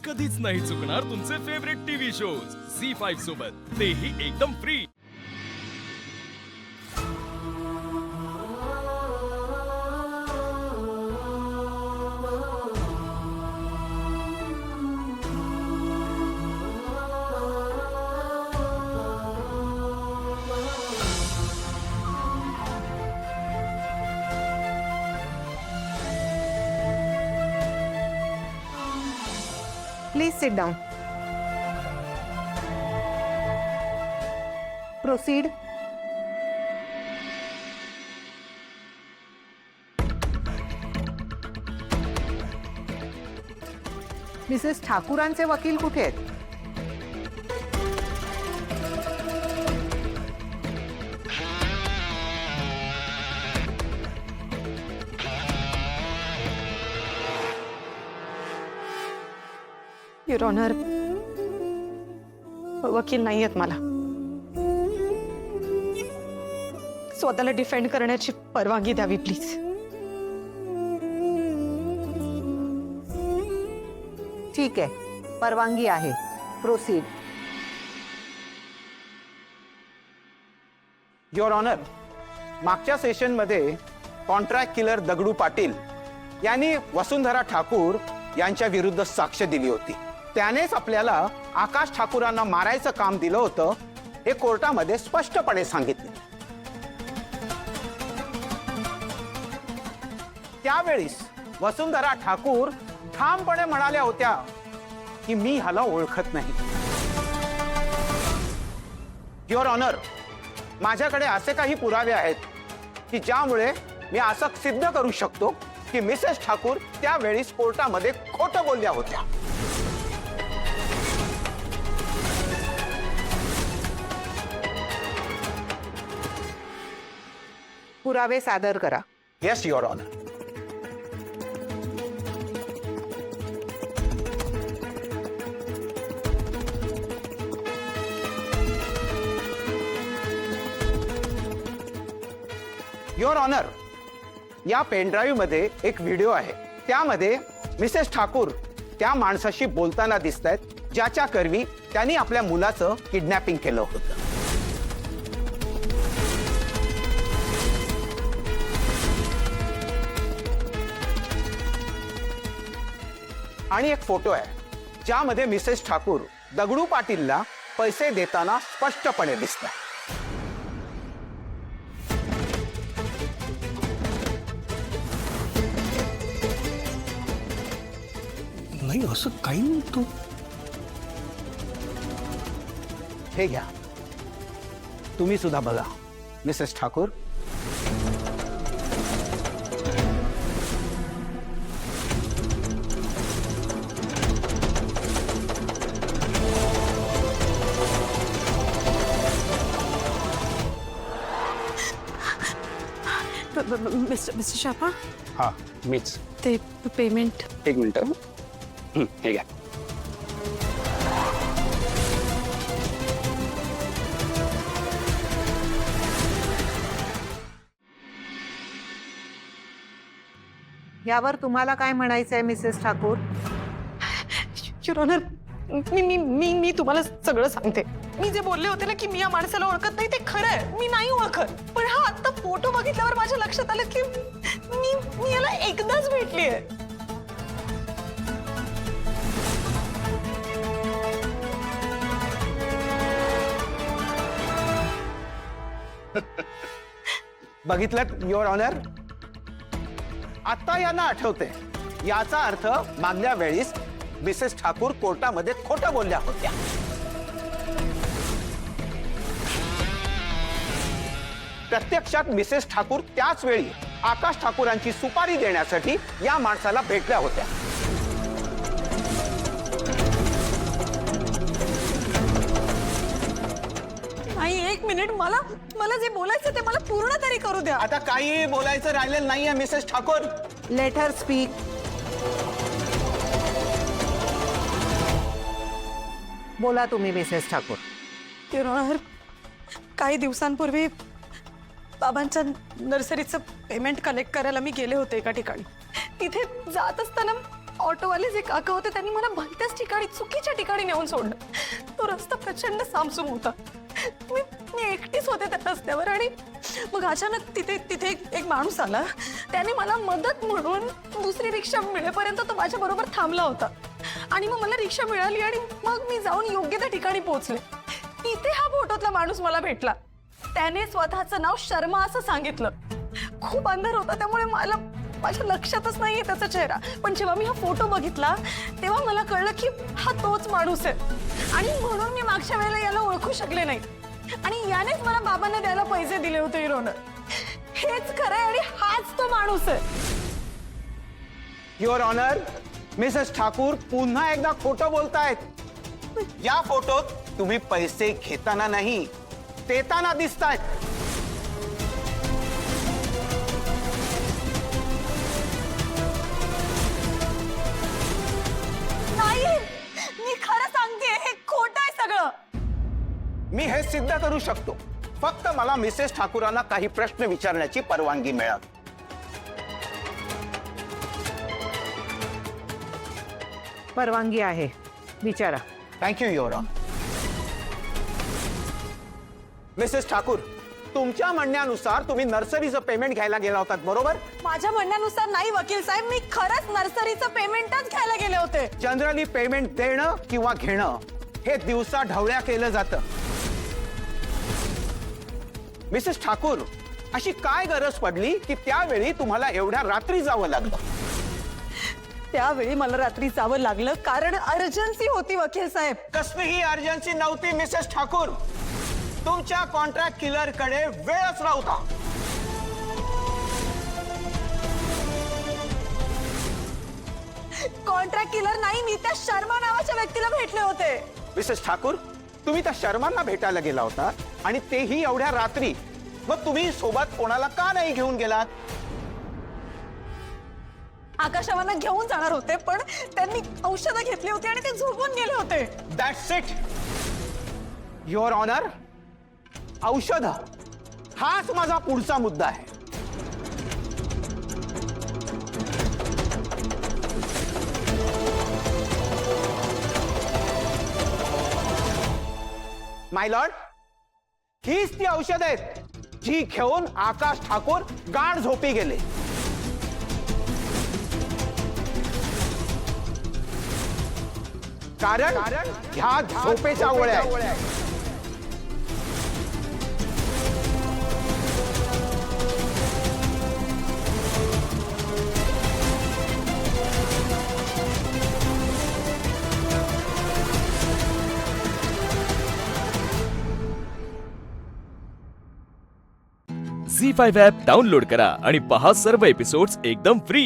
कधीच नाही चुकणार तुमचे फेवरेट टीव्ही शोज झी5 सोबत, तेही एकदम free. Please sit down. Proceed. Mrs ठाकूरांचे वकील कुठे आहेत? युअर ऑनर, वकील नाही आहेत मला। स्वतःला डिफेंड करण्याची परवानगी द्यावी प्लीज। ठीक आहे, परवानगी आहे। प्रोसीड। युअर ऑनर, मागच्या सेशनमध्ये कॉन्ट्रॅक्ट किलर दगडू पाटील यांनी वसुंधरा ठाकूर यांच्या विरुद्ध साक्ष दिली होती। त्यानेच आपल्याला आकाश ठाकूरांना मारायचं काम दिलं होतं हे कोर्टामध्ये स्पष्टपणे सांगितले। त्यावेळीस वसुंधरा ठाकूर ठामपणे म्हणाल्या होत्या की मी ह्याला ओळखत नाही। युअर ऑनर, माझ्याकडे असे काही पुरावे आहेत की ज्यामुळे मी असं सिद्ध करू शकतो की मिसेस ठाकूर त्यावेळीस कोर्टामध्ये खोटं बोलल्या होत्या। पुरावे सादर करा। Yes your honour. Your honour, या पेनड्राईव्ह मध्ये एक व्हिडिओ आहे। त्यामध्ये मिसेस ठाकूर त्या माणसाशी बोलताना दिसतायत ज्याच्या करवी त्यांनी आपल्या मुलाचं किडनॅपिंग केलं होतं। आणि एक फोटो आहे ज्यामध्ये मिसेस ठाकूर दगडू पाटीलला पैसे देताना स्पष्टपणे दिसतात। नाही असं काही नव्हतं। हे घ्या, तुम्ही सुद्धा बघा मिसेस ठाकूर। मिस्टर शापा, हाँ मीच ते पेमेंट। एक मिनिट। हे घ्या। यावर तुम्हाला काय म्हणायचंय मिसेस ठाकूर? युअर ऑनर, मी मी मी मी तुम्हाला सगळं सांगते। मी जे बोलले होते ना की मी या माणसाला ओळखत नाही, ते खरं आहे, मी नाही ओळखत। पण हा आता फोटो बघितल्यावर माझ्या लक्षात आलं की मी याला एकदाच भेटली आहे। बघितलं युअर ऑनर, आता यांना आठवते। याचा अर्थ मागल्या वेळीस मिसेस ठाकूर कोर्टामध्ये खोटं बोलल्या होत्या। प्रत्यक्षात मिसेस ठाकूर त्याच वेळी आकाश ठाकूरांची सुपारी देण्यासाठी या माणसाला भेटल्या होत्या। नाही, एक मिनिट, मला जे बोलायचं ते मला पूर्ण तरी करू द्या। आता काही बोलायचं राहिलेलं नाहीये Mrs Thakur. Let her speak. बोला तुम्ही मिसेस ठाकूर। युअर ऑनर, काही दिवसांपूर्वी बाबांच्या नर्सरीचं पेमेंट कलेक्ट करायला मी गेले होते एका ठिकाणी। तिथे जात असताना ऑटोवाले जे काका होते त्यांनी मला भलत्याच ठिकाणी चुकीच्या ठिकाणी नेऊन सोडलं. तो रस्ता प्रचंड सामसूम होता. मी एकटीच होते त्या रस्त्यावर आणि मग अचानक तिथे एक माणूस आला. त्याने मला मदत म्हणून दुसरी रिक्षा मिळेपर्यंत तो माझ्या बरोबर थांबला होता आणि मग मला रिक्षा मिळाली आणि मग मी जाऊन योग्य त्या ठिकाणी पोहोचले. तिथे हा फोटोतला माणूस मला भेटला. त्याने स्वतःचं नाव शर्मा असं सांगितलं. खूप अंधार होता त्यामुळे माझ्या लक्षातच नाहीये त्याचा चेहरा. पण जेव्हा मी हा फोटो बघितला तेव्हा मला कळलं की हा तोच माणूस आहे आणि म्हणून मी मागच्या वेळेला याला ओळखू शकले नाही आणि यानेच मला बाबांना द्यायला पैसे दिले होते. युअर ऑनर, हेच खरं आहे आणि हाच तो माणूस आहे. युअर ऑनर, मिसेस ठाकूर पुन्हा एकदा खोटं बोलतायत. या फोटोत तुम्ही पैसे घेताना नाही देताना दिसतायत. नाही, मी खरं सांगते, हे खोटं आहे सगळं. मी हे सिद्ध करू शकतो. फक्त मला मिसेस ठाकूरांना काही प्रश्न विचारण्याची परवानगी मिळावी. परवानगी आहे, विचारा. Thank you your honour. Mrs Thakur, तुमच्या म्हणण्यानुसार तुम्ही नर्सरीचं पेमेंट घ्यायला गेला होतात, बरोबर? माझ्या म्हणण्यानुसार नाही वकील साहेब, मी खरंच नर्सरीचं पेमेंटच घ्यायला गेले होते. जनरली पेमेंट देणं किंवा घेणं हे दिवसा ढवळ्या केलं जातं. मिसेस ठाकूर, अशी काय गरज पडली की त्यावेळी तुम्हाला एवढ्या रात्री जावं लागलं? त्यावेळी मला रात्री जावं लागलं कारण अर्जन्सी होती वकील साहेब. कसलीही अर्जन्सी नव्हती मिसेस ठाकूर. तुमच्या कॉन्ट्रॅक्ट किलर कडे वेळच नव्हता. कॉन्ट्रॅक्ट किलर नाही, मी त्या शर्मा नावाच्या व्यक्तीला भेटले होते. मिसेस ठाकूर, तुम्ही त्या शर्मांना भेटायला गेला होता आणि तेही एवढ्या रात्री. मग तुम्ही सोबत कोणाला का नाही घेऊन गेलात? आकाशवाना घेऊन जाणार होते पण त्यांनी औषधं घेतली होती आणि ते झोपून गेले होते. That's it your honour. औषध हाच माझा पुढचा मुद्दा आहे. माय लॉर्ड, हीच ती औषध आहेत जी घेऊन आकाश ठाकूर गाढ झोपी गेले. कारण ह्या झोपेच्या गोळ्या आहेत. झी5 ॲप डाउनलोड करा आणि पहा सर्व एपिसोड्स एकदम फ्री.